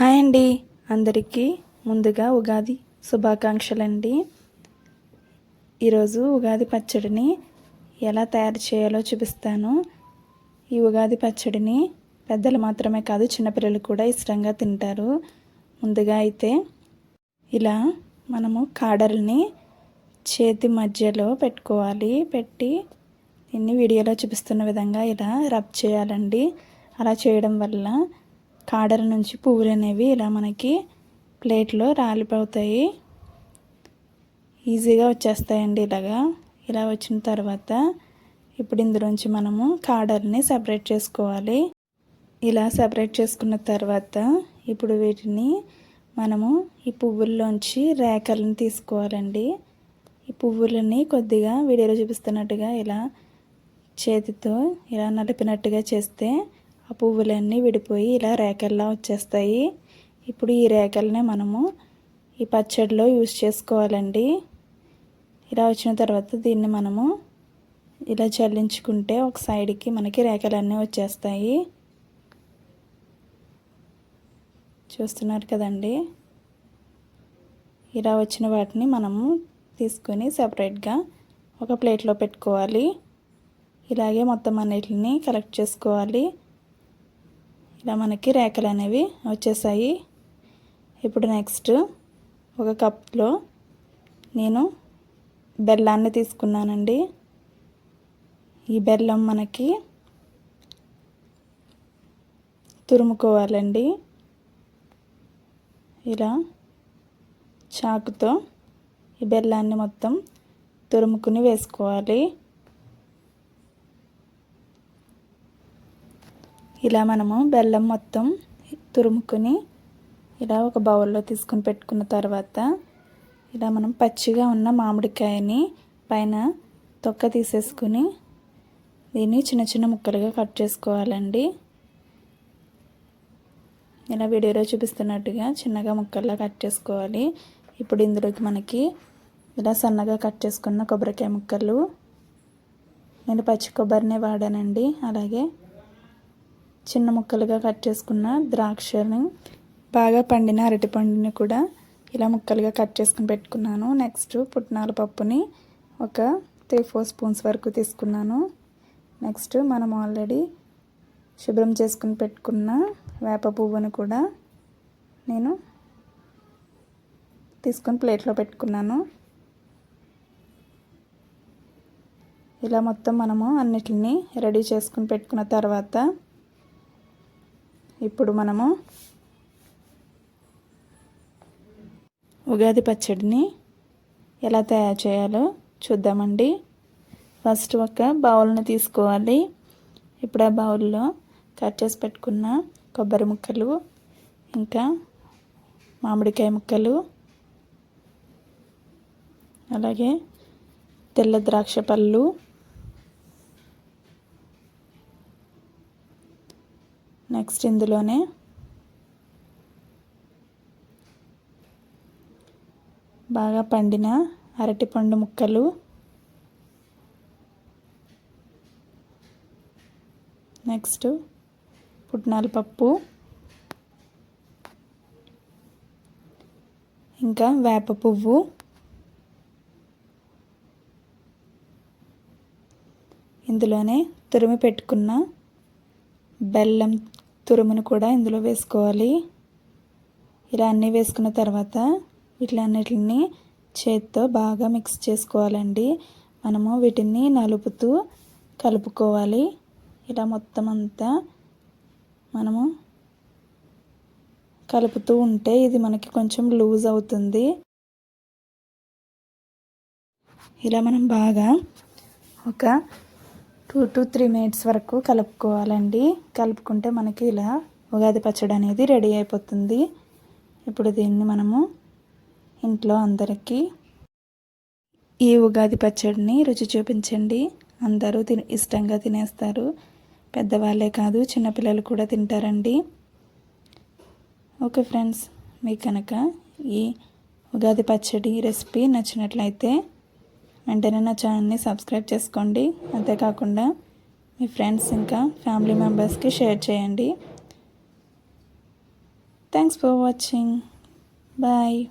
Hi అండి, అందరికీ ముందుగా ఉగాది శుభాకాంక్షలండి. ఈరోజు ఉగాది పచ్చడిని ఎలా తయారు చేయాలో చూపిస్తాను. ఈ ఉగాది పచ్చడిని పెద్దలు మాత్రమే కాదు, చిన్నపిల్లలు కూడా ఇష్టంగా తింటారు. ముందుగా అయితే ఇలా మనము కాడల్ని చేతి మధ్యలో పెట్టుకోవాలి. పెట్టి దీన్ని వీడియోలో చూపిస్తున్న విధంగా ఇలా రబ్ చేయాలండి. అలా చేయడం వల్ల కాడల నుంచి పువ్వులు అనేవి ఇలా మనకి ప్లేట్లో రాలిపోతాయి, ఈజీగా వచ్చేస్తాయండి. ఇలా వచ్చిన తర్వాత ఇప్పుడు ఇందులోంచి మనము కాడల్ని సెపరేట్ చేసుకోవాలి. ఇలా సెపరేట్ చేసుకున్న తర్వాత ఇప్పుడు వీటిని మనము ఈ పువ్వుల్లోంచి రేఖలను తీసుకోవాలండి. ఈ పువ్వులని కొద్దిగా వీడియోలో చూపిస్తున్నట్టుగా ఇలా చేతితో ఇలా నలిపినట్టుగా చేస్తే ఆ పువ్వులన్నీ విడిపోయి ఇలా రేఖల్లా వచ్చేస్తాయి. ఇప్పుడు ఈ రేఖల్ని మనము ఈ పచ్చడిలో యూజ్ చేసుకోవాలండి. ఇలా వచ్చిన తర్వాత దీన్ని మనము ఇలా చల్లించుకుంటే ఒక సైడ్కి మనకి రేఖలన్నీ వచ్చేస్తాయి. చూస్తున్నారు కదండి. ఇలా వచ్చిన వాటిని మనము తీసుకొని సపరేట్గా ఒక ప్లేట్లో పెట్టుకోవాలి. ఇలాగే మొత్తం అన్నిటిని కలెక్ట్ చేసుకోవాలి. ఇలా మనకి రేఖలు అనేవి వచ్చేసాయి. ఇప్పుడు నెక్స్ట్ ఒక కప్లో నేను బెల్లాన్ని తీసుకున్నానండి. ఈ బెల్లం మనకి తురుముకోవాలండి. ఇలా చాకుతో ఈ బెల్లాన్ని మొత్తం తురుముకుని వేసుకోవాలి. ఇలా మనము బెల్లం మొత్తం తురుముకొని ఇలా ఒక బౌల్లో తీసుకుని పెట్టుకున్న తర్వాత ఇలా మనం పచ్చిగా ఉన్న మామిడికాయని పైన తొక్క తీసేసుకుని దీన్ని చిన్న చిన్న ముక్కలుగా కట్ చేసుకోవాలండి. ఇలా వీడియోలో చూపిస్తున్నట్టుగా చిన్నగా ముక్కల్లా కట్ చేసుకోవాలి. ఇప్పుడు ఇందులోకి మనకి ఇలా సన్నగా కట్ చేసుకున్న కొబ్బరికాయ ముక్కలు, నేను పచ్చి కొబ్బరినే వాడానండి. అలాగే చిన్న ముక్కలుగా కట్ చేసుకున్న ద్రాక్షని, బాగా పండిన అరటిపండుని కూడా ఇలా ముక్కలుగా కట్ చేసుకుని పెట్టుకున్నాను. నెక్స్ట్ పుట్నాల పప్పుని ఒక 3-4 స్పూన్స్ వరకు తీసుకున్నాను. నెక్స్ట్ మనం ఆల్రెడీ శుభ్రం చేసుకుని పెట్టుకున్న వేప పువ్వును కూడా నేను తీసుకొని ప్లేట్లో పెట్టుకున్నాను. ఇలా మొత్తం మనము అన్నిటిని రెడీ చేసుకుని పెట్టుకున్న తర్వాత ఇప్పుడు మనము ఉగాది పచ్చడిని ఎలా తయారు చేయాలో చూద్దామండి. ఫస్ట్ ఒక బౌల్ని తీసుకోవాలి. ఇప్పుడు ఆ బౌల్లో కట్ చేసి పెట్టుకున్న కొబ్బరి ముక్కలు, ఇంకా మామిడికాయ ముక్కలు, అలాగే తెల్ల ద్రాక్ష పళ్ళు, నెక్స్ట్ ఇందులోనే బాగా పండిన అరటిపండు ముక్కలు, నెక్స్ట్ పుట్నాల పప్పు, ఇంకా వేప పువ్వు, ఇందులోనే తురిమి పెట్టుకున్న బెల్లం తురుమును కూడా ఇందులో వేసుకోవాలి. ఇలా అన్నీ వేసుకున్న తర్వాత వీటిలన్నిటిని చేత్తో బాగా మిక్స్ చేసుకోవాలండి. మనము వీటిని నలుపుతూ కలుపుకోవాలి. ఇలా మొత్తం అంతా మనము కలుపుతూ ఉంటే ఇది మనకి కొంచెం లూజ్ అవుతుంది. ఇలా మనం బాగా ఒక 2 to 3 minutes వరకు కలుపుకోవాలండి. కలుపుకుంటే మనకి ఇలా ఉగాది పచ్చడి అనేది రెడీ అయిపోతుంది. ఇప్పుడు దీన్ని మనము ఇంట్లో అందరికీ ఈ ఉగాది పచ్చడిని రుచి చూపించండి. అందరూ ఇష్టంగా తినేస్తారు. పెద్దవాళ్ళే కాదు, చిన్నపిల్లలు కూడా తింటారండి. ఓకే ఫ్రెండ్స్, మీకు కనుక ఈ ఉగాది పచ్చడి రెసిపీ నచ్చినట్లయితే వెంటనే నా ఛానల్ని సబ్స్క్రైబ్ చేసుకోండి. అంతేకాకుండా మీ ఫ్రెండ్స్ ఇంకా ఫ్యామిలీ మెంబర్స్కి షేర్ చేయండి. Thanks for watching. బాయ్.